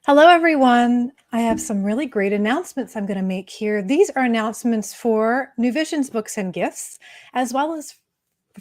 Hello, everyone. I have some really great announcements I'm going to make here. These are announcements for New Visions Books and Gifts, as well as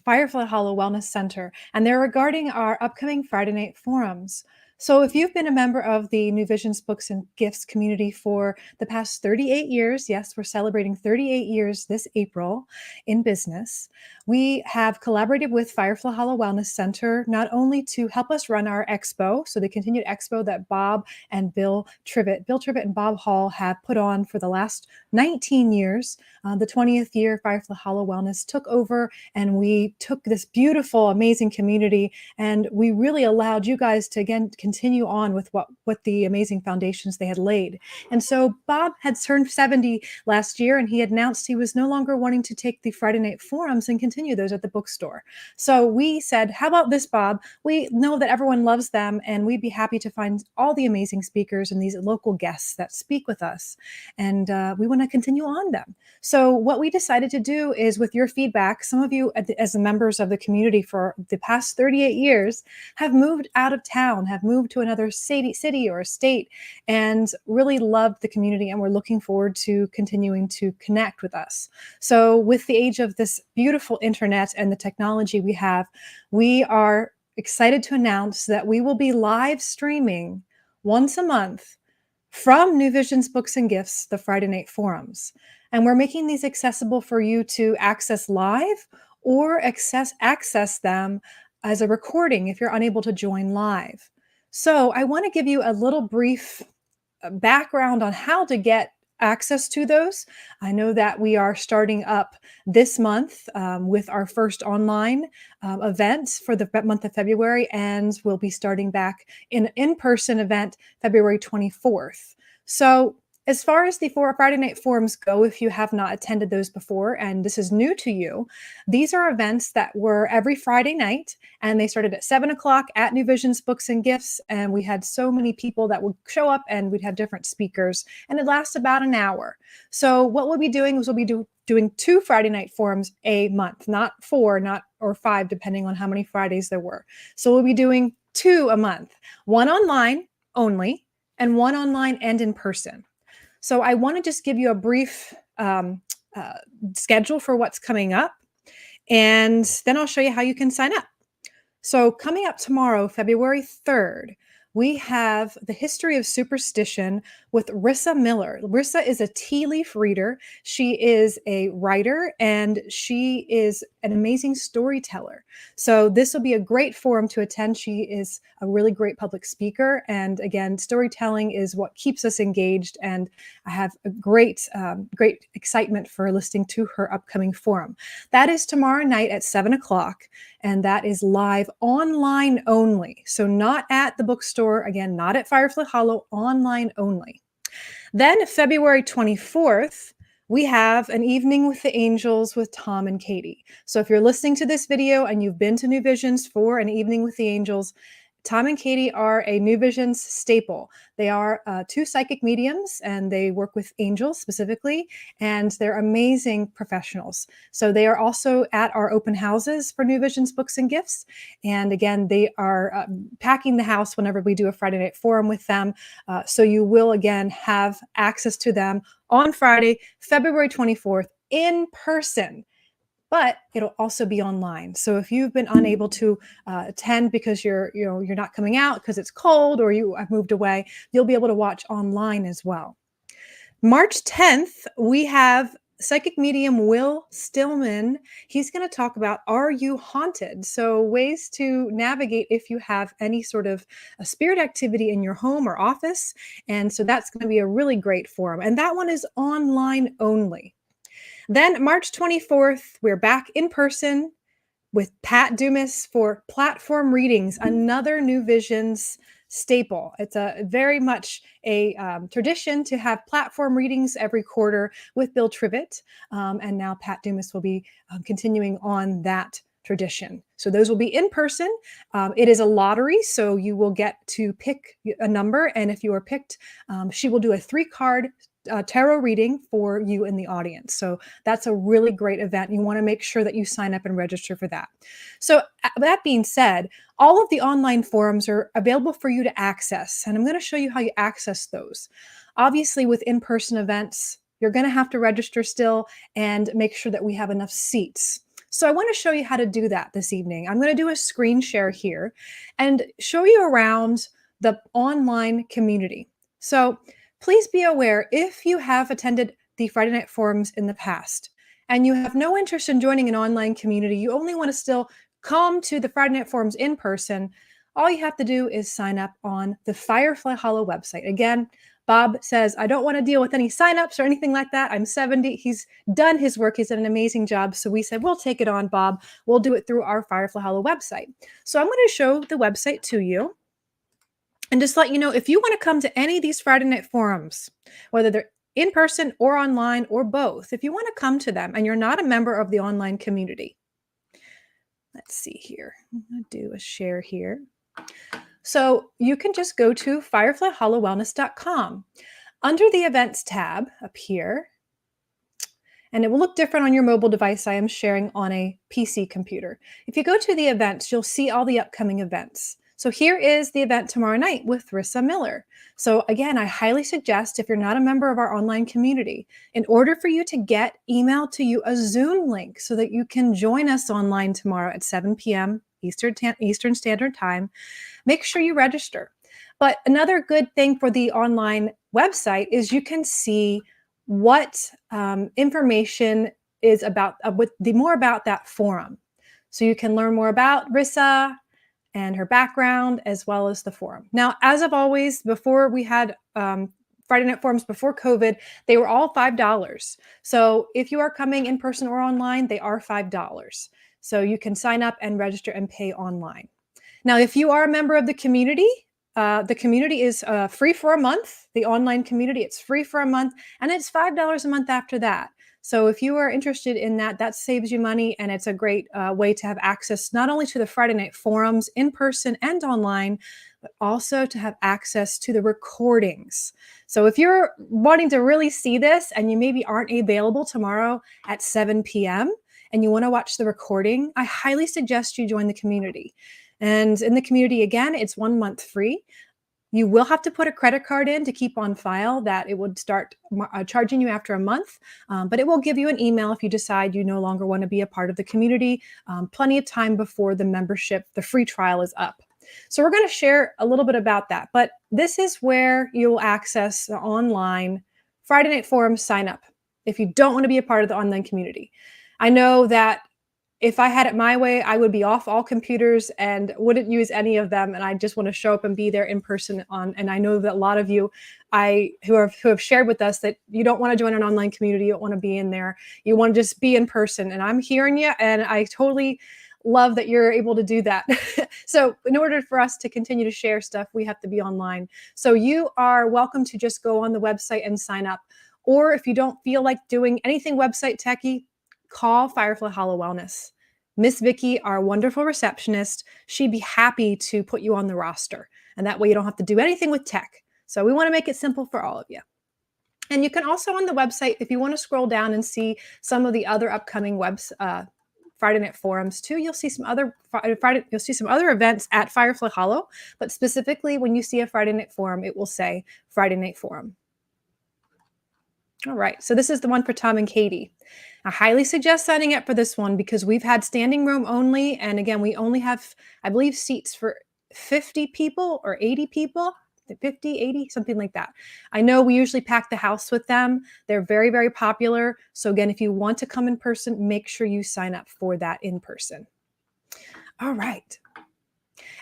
Firefly Hollow Wellness Center, and they're regarding our upcoming Friday night forums. So, if you've been a member of the New Visions Books and Gifts community for the past 38 years, yes, we're celebrating 38 years this April in business, we have collaborated with Firefly Hollow Wellness Center not only to help us run our expo, so the continued expo that Bob and Bill Trivett and Bob Hall have put on for the last 19 years. The 20th year, Firefly Hollow Wellness took over, and we took this beautiful, amazing community, and we really allowed you guys to again continue on with what the amazing foundations they had laid. And so Bob had turned 70 last year, and he announced he was no longer wanting to take the Friday night forums and continue those at the bookstore. So we said, how about this, Bob? We know that everyone loves them, and we'd be happy to find all the amazing speakers and these local guests that speak with us. And we want to continue on them. So what we decided to do is, with your feedback, some of you as members of the community for the past 38 years have moved out of town, have moved to another city or state, and really loved the community, and we're looking forward to continuing to connect with us. So with the age of this beautiful internet and the technology we have, we are excited to announce that we will be live streaming once a month from New Visions Books and Gifts, the Friday night forums. And we're making these accessible for you to access live or access them as a recording if you're unable to join live. So I want to give you a little brief background on how to get access to those. I know that we are starting up this month with our first online event for the month of February, and we'll be starting back in in-person event February 24th. So as far as the Friday night forums go, if you have not attended those before and this is new to you, these are events that were every Friday night, and they started at 7 o'clock at New Visions Books and Gifts. And we had so many people that would show up, and we'd have different speakers, and it lasts about an hour. So what we'll be doing is we'll be doing 2 Friday night forums a month, not 4, not or 5, depending on how many Fridays there were. So we'll be doing 2 a month, one online only, and one online and in person. So I want to just give you a brief schedule for what's coming up, and then I'll show you how you can sign up. So coming up tomorrow, February 3rd, we have the history of superstition with Rissa Miller. Rissa is a tea leaf reader. She is a writer, and she is an amazing storyteller. So this will be a great forum to attend. She is a really great public speaker. And again, storytelling is what keeps us engaged. And I have a great excitement for listening to her upcoming forum. That is tomorrow night at 7 o'clock. And that is live online only. So not at the bookstore, again, not at Firefly Hollow, online only. Then February 24th, we have an evening with the angels with Tom and Katie. So if you're listening to this video and you've been to New Visions for an evening with the angels, Tom and Katie are a New Visions staple. They are 2 psychic mediums, and they work with angels specifically, and they're amazing professionals. So they are also at our open houses for New Visions Books and Gifts. And again, they are packing the house whenever we do a Friday night forum with them. So you will again have access to them on Friday, February 24th in person. But it'll also be online. So if you've been unable to attend because you're not coming out because it's cold or you have moved away, you'll be able to watch online as well. March 10th, we have psychic medium Will Stillman. He's going to talk about, are you haunted? So ways to navigate if you have any sort of a spirit activity in your home or office. And so that's going to be a really great forum. And that one is online only. Then March 24th, we're back in person with Pat Dumas for platform readings, another New Visions staple. It's a very much a tradition to have platform readings every quarter with Bill Trivett. And now Pat Dumas will be continuing on that tradition. So those will be in person. It is a lottery, so you will get to pick a number. And if you are picked, she will do a 3-card tarot reading for you in the audience. So that's a really great event. You want to make sure that you sign up and register for that. So that being said, all of the online forums are available for you to access, and I'm going to show you how you access those. Obviously, with in-person events, you're going to have to register still and make sure that we have enough seats. So I want to show you how to do that this evening. I'm going to do a screen share here and show you around the online community. So please be aware, if you have attended the Friday Night Forums in the past and you have no interest in joining an online community, you only want to still come to the Friday Night Forums in person, all you have to do is sign up on the Firefly Hollow website. Again, Bob says, I don't want to deal with any signups or anything like that. I'm 70. He's done his work. He's done an amazing job. So we said, we'll take it on, Bob. We'll do it through our Firefly Hollow website. So I'm going to show the website to you. And just let you know, if you want to come to any of these Friday Night Forums, whether they're in person or online or both, if you want to come to them and you're not a member of the online community, let's see here. I'm going to do a share here. So you can just go to fireflyhollowwellness.com. Under the events tab up here, and it will look different on your mobile device. I am sharing on a PC computer. If you go to the events, you'll see all the upcoming events. So here is the event tomorrow night with Rissa Miller. So again, I highly suggest, if you're not a member of our online community, in order for you to get emailed to you a Zoom link so that you can join us online tomorrow at 7 p.m. Eastern Standard Time, make sure you register. But another good thing for the online website is you can see what information is about, more about that forum. So you can learn more about Rissa and her background, as well as the forum. Now, as of always, before we had Friday Night Forums before COVID, they were all $5. So if you are coming in person or online, they are $5. So you can sign up and register and pay online. Now, if you are a member of the community is free for a month. The online community, it's free for a month, and it's $5 a month after that. So if you are interested in that, that saves you money, and it's a great way to have access not only to the Friday Night Forums in person and online, but also to have access to the recordings. So if you're wanting to really see this and you maybe aren't available tomorrow at 7 p.m. and you want to watch the recording, I highly suggest you join the community. And in the community, again, it's 1 month free. You will have to put a credit card in to keep on file that it would start charging you after a month, but it will give you an email if you decide you no longer want to be a part of the community, plenty of time before the membership, the free trial is up. So we're going to share a little bit about that, but this is where you'll access the online Friday Night Forum sign up if you don't want to be a part of the online community. I know that if I had it my way, I would be off all computers and wouldn't use any of them. And I just want to show up and be there in person and I know that a lot of you who have shared with us that you don't want to join an online community, you don't want to be in there. You want to just be in person. And I'm hearing you, and I totally love that you're able to do that. So in order for us to continue to share stuff, we have to be online. So you are welcome to just go on the website and sign up. Or if you don't feel like doing anything website techie, call Firefly Hollow Wellness. Miss Vicky, our wonderful receptionist, she'd be happy to put you on the roster. And that way you don't have to do anything with tech. So we want to make it simple for all of you. And you can also on the website, if you want to scroll down and see some of the other upcoming Friday Night Forums too, you'll see some other events at Firefly Hollow. But specifically, when you see a Friday Night Forum, it will say Friday Night Forum. All right, so this is the one for Tom and Katie. I highly suggest signing up for this one because we've had standing room only. And again, we only have, I believe, seats for 50 people or 80 people, 50, 80, something like that. I know we usually pack the house with them. They're very, very popular. So again, if you want to come in person, make sure you sign up for that in person. All right.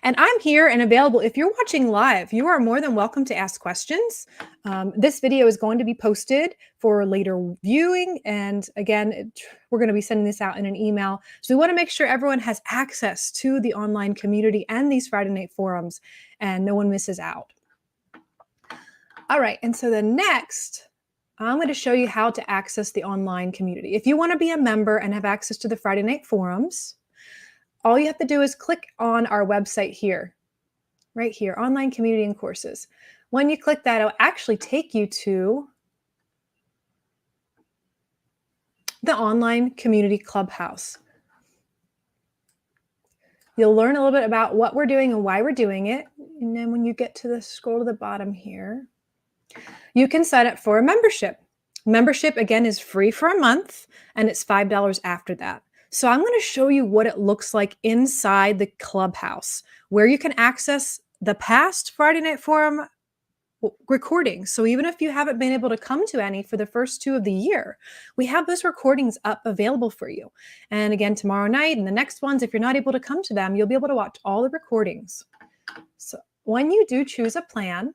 And I'm here and available. If you're watching live, you are more than welcome to ask questions. This video is going to be posted for later viewing. And again, we're going to be sending this out in an email. So we want to make sure everyone has access to the online community and these Friday Night Forums and no one misses out. All right. And so the next, I'm going to show you how to access the online community. If you want to be a member and have access to the Friday Night Forums, all you have to do is click on our website here, right here, online community and courses. When you click that, it'll actually take you to the online community clubhouse. You'll learn a little bit about what we're doing and why we're doing it. And then when you get to the scroll to the bottom here, you can sign up for a membership. Membership, again, is free for a month, and it's $5 after that. So I'm going to show you what it looks like inside the clubhouse, where you can access the past Friday Night Forum recordings. So even if you haven't been able to come to any for the first 2 of the year, we have those recordings up available for you. And again, tomorrow night and the next ones, if you're not able to come to them, you'll be able to watch all the recordings. So when you do choose a plan,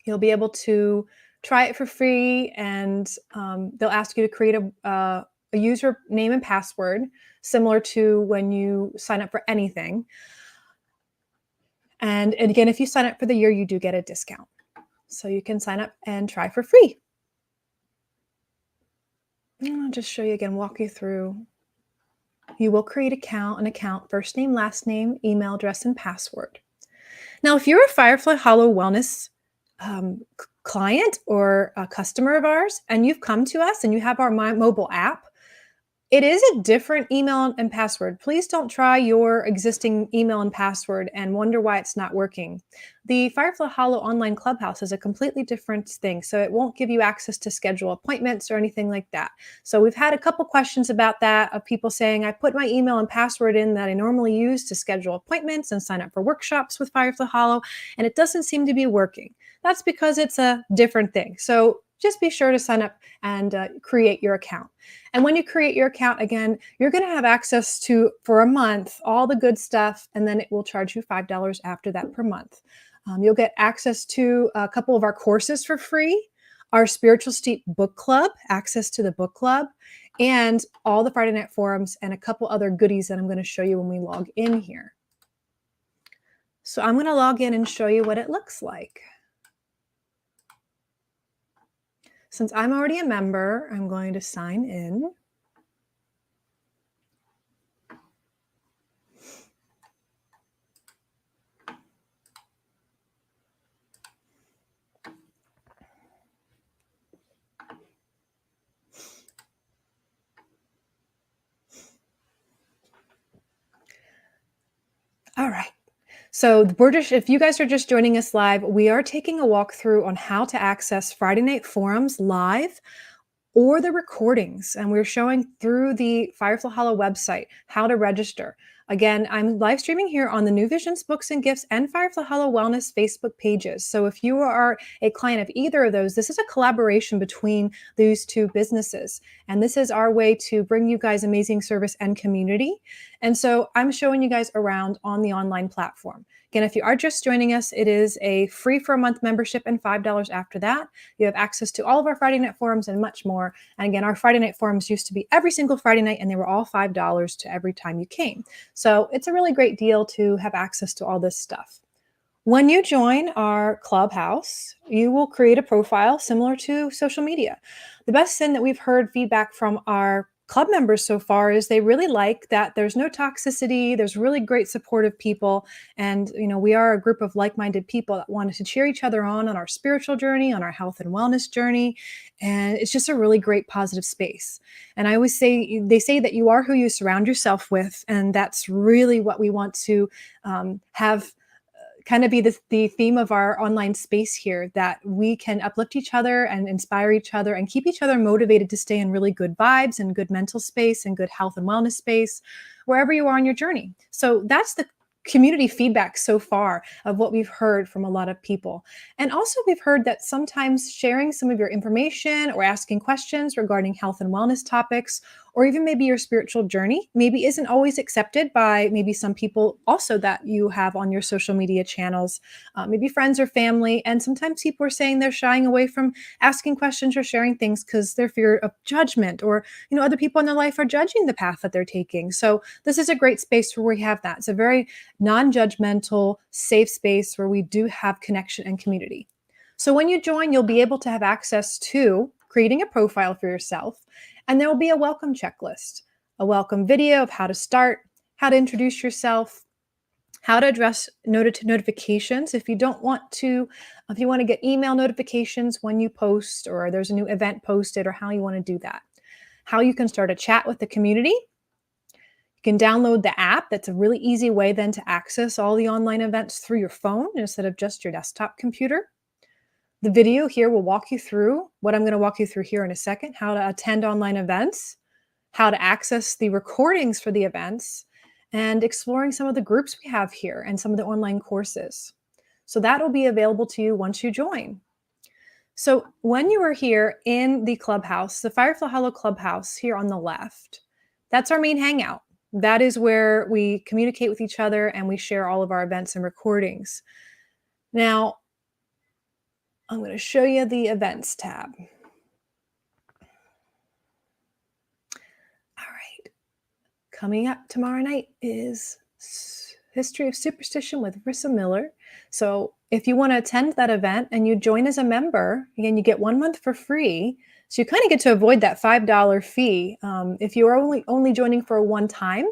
you'll be able to try it for free, and they'll ask you to create a username and password similar to when you sign up for anything. And again, if you sign up for the year, you do get a discount. So you can sign up and try for free. And I'll just show you again, walk you through. You will create an account, first name, last name, email address, and password. Now, if you're a Firefly Hollow Wellness client or a customer of ours, and you've come to us and you have our mobile app, it is a different email and password. Please don't try your existing email and password and wonder why it's not working. The Firefly Hollow online clubhouse is a completely different thing, so it won't give you access to schedule appointments or anything like that. So we've had a couple questions about that, of people saying, I put my email and password in that I normally use to schedule appointments and sign up for workshops with Firefly Hollow, and it doesn't seem to be working. That's because it's a different thing. So just be sure to sign up and create your account. And when you create your account, again, you're going to have access to, for a month, all the good stuff, and then it will charge you $5 after that per month. You'll get access to a couple of our courses for free, our Spiritual Steep book club, access to the book club, and all the Friday Night Forums, and a couple other goodies that I'm going to show you when we log in here. So I'm going to log in and show you what it looks like. Since I'm already a member, I'm going to sign in. All right. So if you guys are just joining us live, we are taking a walkthrough on how to access Friday Night Forums live or the recordings. And we're showing through the Firefly Hollow website how to register. Again, I'm live streaming here on the New Visions Books and Gifts and Firefly Hollow Wellness Facebook pages. So if you are a client of either of those, this is a collaboration between these two businesses. And this is our way to bring you guys amazing service and community. And so I'm showing you guys around on the online platform. Again, if you are just joining us, it is a free for a month membership and $5 after that. You have access to all of our Friday Night Forums and much more. And again, our Friday Night Forums used to be every single Friday night, and they were all $5 to every time you came. So it's a really great deal to have access to all this stuff. When you join our clubhouse, you will create a profile similar to social media. The best thing that we've heard feedback from our club members so far is they really like that there's no toxicity, there's really great supportive people, and we are a group of like-minded people that wanted to cheer each other on our spiritual journey, on our health and wellness journey, and it's just a really great positive space. And I always say, they say that you are who you surround yourself with, and that's really what we want to have kind of be the theme of our online space here, that we can uplift each other and inspire each other and keep each other motivated to stay in really good vibes and good mental space and good health and wellness space wherever you are on your journey. So that's the community feedback so far of what we've heard from a lot of people. And also we've heard that sometimes sharing some of your information or asking questions regarding health and wellness topics, or even maybe your spiritual journey, maybe isn't always accepted by maybe some people also that you have on your social media channels, maybe friends or family. And sometimes people are saying they're shying away from asking questions or sharing things because they're fear of judgment, or other people in their life are judging the path that they're taking. So this is a great space where we have that. It's a very non-judgmental, safe space where we do have connection and community. So when you join, you'll be able to have access to creating a profile for yourself, and there will be a welcome checklist, a welcome video of how to start, how to introduce yourself, how to address notifications if you want to get email notifications when you post or there's a new event posted, or how you want to do that. how you can start a chat with the community. You can download the app. That's a really easy way then to access all the online events through your phone instead of just your desktop computer. The video here will walk you through what I'm going to walk you through here in a second, how to attend online events, how to access the recordings for the events, and exploring some of the groups we have here and some of the online courses. So that will be available to you once you join. So when you are here in the clubhouse, the Firefly Hollow Clubhouse here on the left, that's our main hangout. That is where we communicate with each other and we share all of our events and recordings. Now, I'm going to show you the events tab. All right. Coming up tomorrow night is History of Superstition with Rissa Miller. So if you want to attend that event and you join as a member, again, you get 1 month for free. So you kind of get to avoid that $5 fee. If you are only joining for a one time,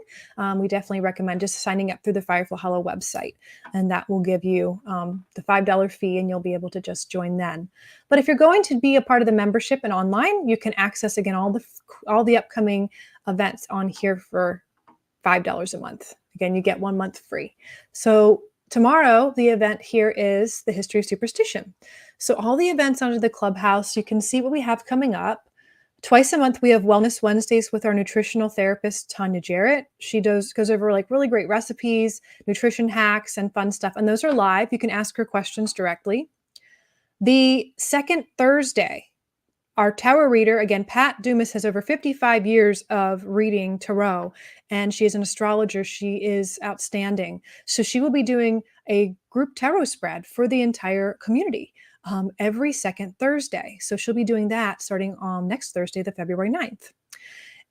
we definitely recommend just signing up through the Firefly Hollow website, and that will give you the $5 fee, and you'll be able to just join then. But if you're going to be a part of the membership and online, you can access again all the upcoming events on here for $5 a month. Again, you get 1 month free. So tomorrow, the event here is the History of Superstition. So all the events under the clubhouse, you can see what we have coming up. Twice a month, we have Wellness Wednesdays with our nutritional therapist, Tanya Jarrett. She goes over like really great recipes, nutrition hacks, and fun stuff. And those are live. You can ask her questions directly. The second Thursday, our tarot reader, again, Pat Dumas, has over 55 years of reading tarot, and she is an astrologer. She is outstanding. So she will be doing a group tarot spread for the entire community every second Thursday. So she'll be doing that starting on next Thursday, the February 9th.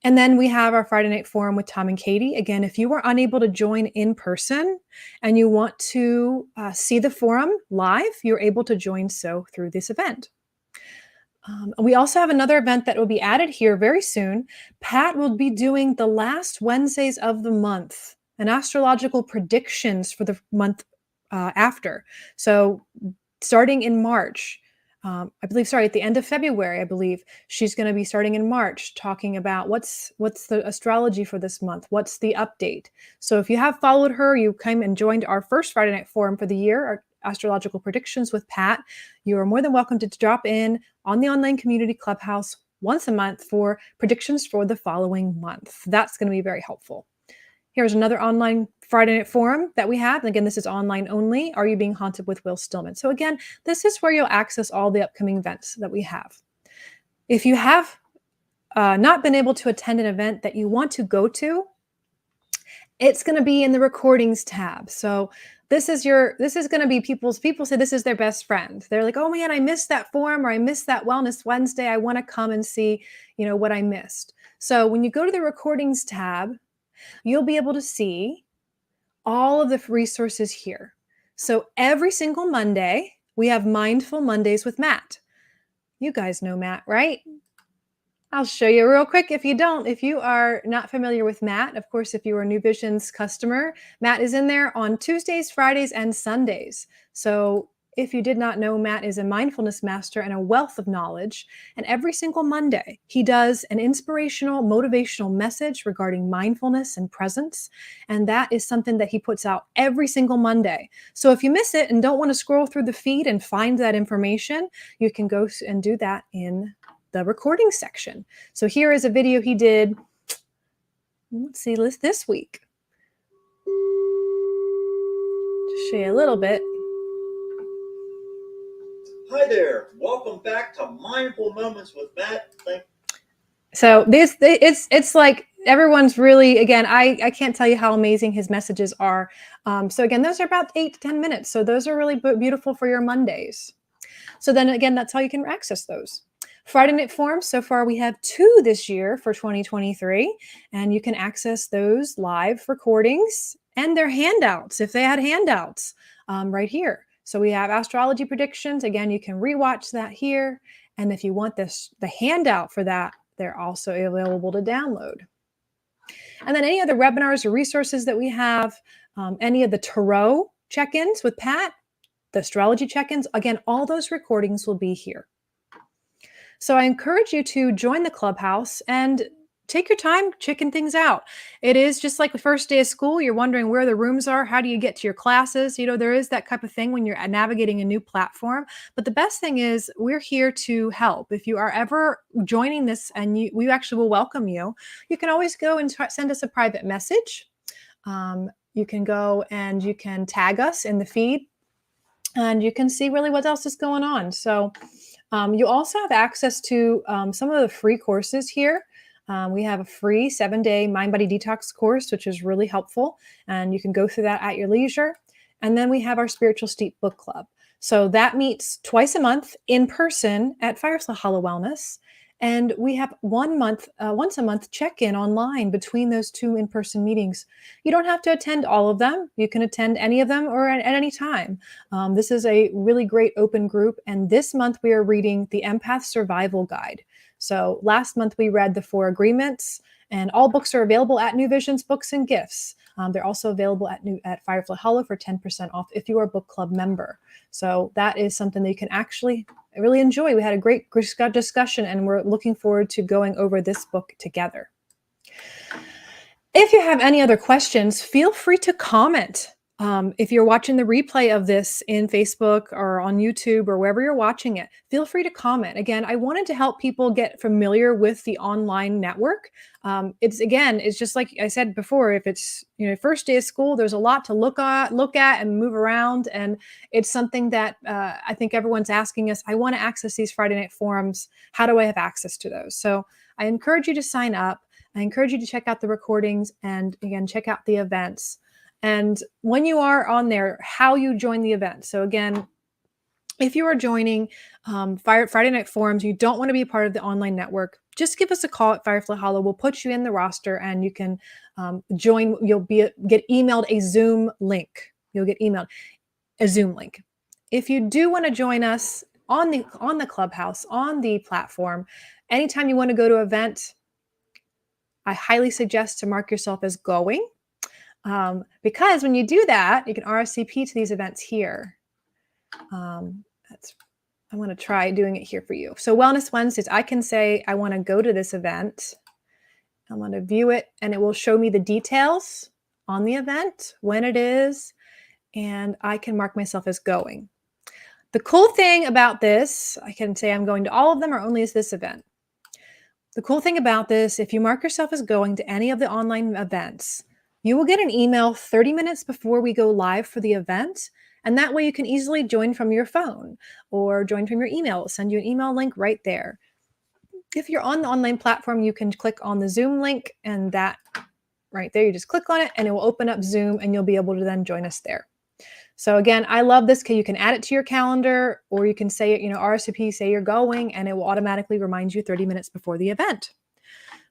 And then we have our Friday Night Forum with Tom and Katie. Again, if you were unable to join in person and you want to see the forum live, you're able to join so through this event. We also have another event that will be added here very soon. Pat will be doing the last Wednesdays of the month and astrological predictions for the month after. So starting in March, at the end of February, I believe, she's going to be starting in March talking about what's the astrology for this month, what's the update. So if you have followed her, you came and joined our first Friday Night Forum for the year, our astrological predictions with Pat, you are more than welcome to drop in on the online community clubhouse once a month for predictions for the following month. That's going to be very helpful. Here's another online Friday Night Forum that we have. And again, this is online only. Are You Being Haunted with Will Stillman? So again, this is where you'll access all the upcoming events that we have. If you have not been able to attend an event that you want to go to, it's going to be in the recordings tab. So this is going to be people say this is their best friend. They're like, oh man, I missed that forum, or I missed that Wellness Wednesday. I want to come and see, what I missed. So when you go to the recordings tab, you'll be able to see all of the resources here. So every single Monday, we have Mindful Mondays with Matt. You guys know Matt, right? I'll show you real quick if you are not familiar with Matt. Of course, if you are a New Visions customer, Matt is in there on Tuesdays, Fridays, and Sundays. So if you did not know, Matt is a mindfulness master and a wealth of knowledge. And every single Monday, he does an inspirational, motivational message regarding mindfulness and presence. And that is something that he puts out every single Monday. So if you miss it and don't want to scroll through the feed and find that information, you can go and do that in the recording section. So here is a video he did, let's see, this week. Just show you a little bit. Hi there, welcome back to Mindful Moments with Matt. So it's like everyone's really, again, I can't tell you how amazing his messages are. So again, those are about 8 to 10 minutes. So those are really beautiful for your Mondays. So then again, that's how you can access those. Friday Night Forums, so far we have 2 this year for 2023, and you can access those live recordings and their handouts, if they had handouts, right here. So we have astrology predictions. Again, you can rewatch that here. And if you want the handout for that, they're also available to download. And then any other webinars or resources that we have, any of the tarot check-ins with Pat, the astrology check-ins, again, all those recordings will be here. So I encourage you to join the clubhouse and take your time checking things out. It is just like the first day of school. You're wondering where the rooms are. How do you get to your classes? There is that type of thing when you're navigating a new platform. But the best thing is we're here to help. If you are ever joining this and we actually will welcome you, you can always go and send us a private message. You can go and you can tag us in the feed and you can see really what else is going on. So you also have access to some of the free courses here. We have a free 7-day Mind Body Detox course, which is really helpful. And you can go through that at your leisure. And then we have our Spiritual Steep Book Club. So that meets twice a month in person at Firefly Hollow Wellness. And we have once a month check-in online between those two in-person meetings. You don't have to attend all of them. You can attend any of them or at any time. This is a really great open group. And this month we are reading the Empath Survival Guide. So last month we read the 4 Agreements, and all books are available at New Visions Books and Gifts. They're also available at Firefly Hollow for 10% off if you are a book club member. So that is something that you can actually really enjoy. We had a great discussion, and we're looking forward to going over this book together. If you have any other questions, feel free to comment. If you're watching the replay of this in Facebook or on YouTube or wherever you're watching it, feel free to comment. Again, I wanted to help people get familiar with the online network. It's just like I said before, if it's first day of school, there's a lot to look at and move around. And it's something that I think everyone's asking us, I want to access these Friday night forums. How do I have access to those? So I encourage you to sign up. I encourage you to check out the recordings and again, check out the events. And when you are on there, how you join the event. So again, if you are joining Friday Night Forums, you don't want to be a part of the online network, just give us a call at Firefly Hollow. We'll put you in the roster and you can join. You'll get emailed a Zoom link. You'll get emailed a Zoom link. If you do want to join us on the clubhouse, on the platform, anytime you want to go to an event, I highly suggest to mark yourself as going. Because when you do that, you can RSVP to these events here. I'm going to try doing it here for you. So Wellness Wednesdays, I can say I want to go to this event. I want to view it, and it will show me the details on the event, when it is, and I can mark myself as going. The cool thing about this, I can say I'm going to all of them or only is this event. The cool thing about this, if you mark yourself as going to any of the online events, you will get an email 30 minutes before we go live for the event. And that way you can easily join from your phone or join from your email. It'll send you an email link right there. If you're on the online platform, you can click on the Zoom link, and that right there, you just click on it and it will open up Zoom and you'll be able to then join us there. So again, I love this because you can add it to your calendar, or you can say, RSVP, say you're going, and it will automatically remind you 30 minutes before the event.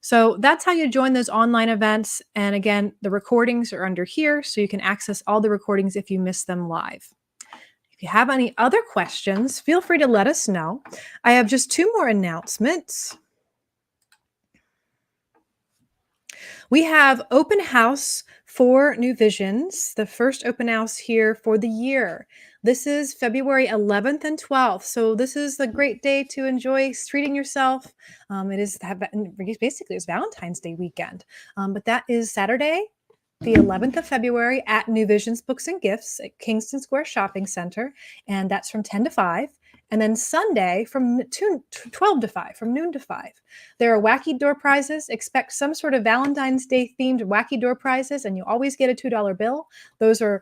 So that's how you join those online events. And again, the recordings are under here, so you can access all the recordings if you miss them live. If you have any other questions, feel free to let us know. I have just 2 more announcements. We have open house for New Visions, the first open house here for the year. This is February 11th and 12th. So this is a great day to enjoy treating yourself. Basically it's Valentine's Day weekend. But that is Saturday, the 11th of February at New Visions Books and Gifts at Kingston Square Shopping Center. And that's from 10 to 5. And then Sunday from 12 to 5, from noon to 5. There are wacky door prizes. Expect some sort of Valentine's Day themed wacky door prizes, and you always get a $2 bill. Those are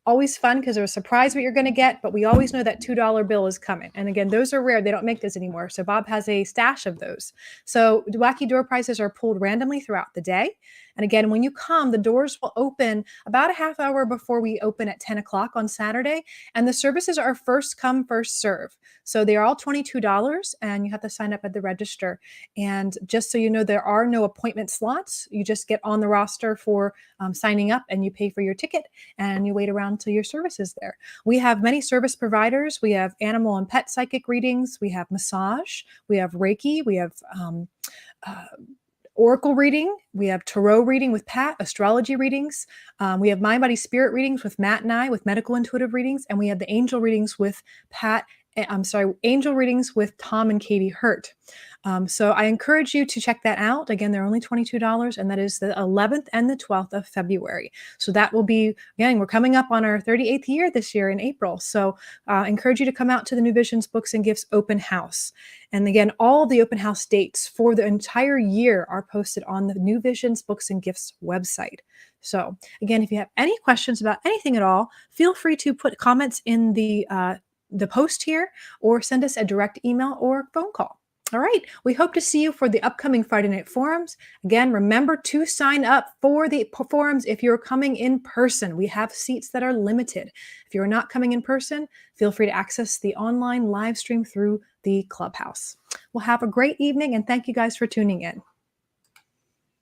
always fun because they're a surprise what you're going to get, but we always know that $2 bill is coming. And again, those are rare. They don't make those anymore. So Bob has a stash of those. So wacky door prizes are pulled randomly throughout the day. And again, when you come, the doors will open about a half hour before we open at 10 o'clock on Saturday. And the services are first come, first serve. So they are all $22, and you have to sign up at the register. And just so you know, there are no appointment slots. You just get on the roster for signing up, and you pay for your ticket, and you wait around till your service is there. We have many service providers. We have animal and pet psychic readings. We have massage. We have Reiki. We have Oracle reading. We have tarot reading with Pat, astrology readings. We have mind, body, spirit readings with Matt and I, with medical intuitive readings. And we have the angel readings with Pat Angel Readings with Tom and Katie Hurt. So I encourage you to check that out. Again, they're only $22, and that is the 11th and the 12th of February. So that will be, again, we're coming up on our 38th year this year in April. So I encourage you to come out to the New Visions Books and Gifts open house. And again, all the open house dates for the entire year are posted on the New Visions Books and Gifts website. So again, if you have any questions about anything at all, feel free to put comments in the post here, or send us a direct email or phone call. All right, we hope to see you for the upcoming Friday Night Forums. Again, remember to sign up for the forums if you're coming in person. We have seats that are limited. If you're not coming in person, feel free to access the online live stream through the Clubhouse. Well, have a great evening, and thank you guys for tuning in.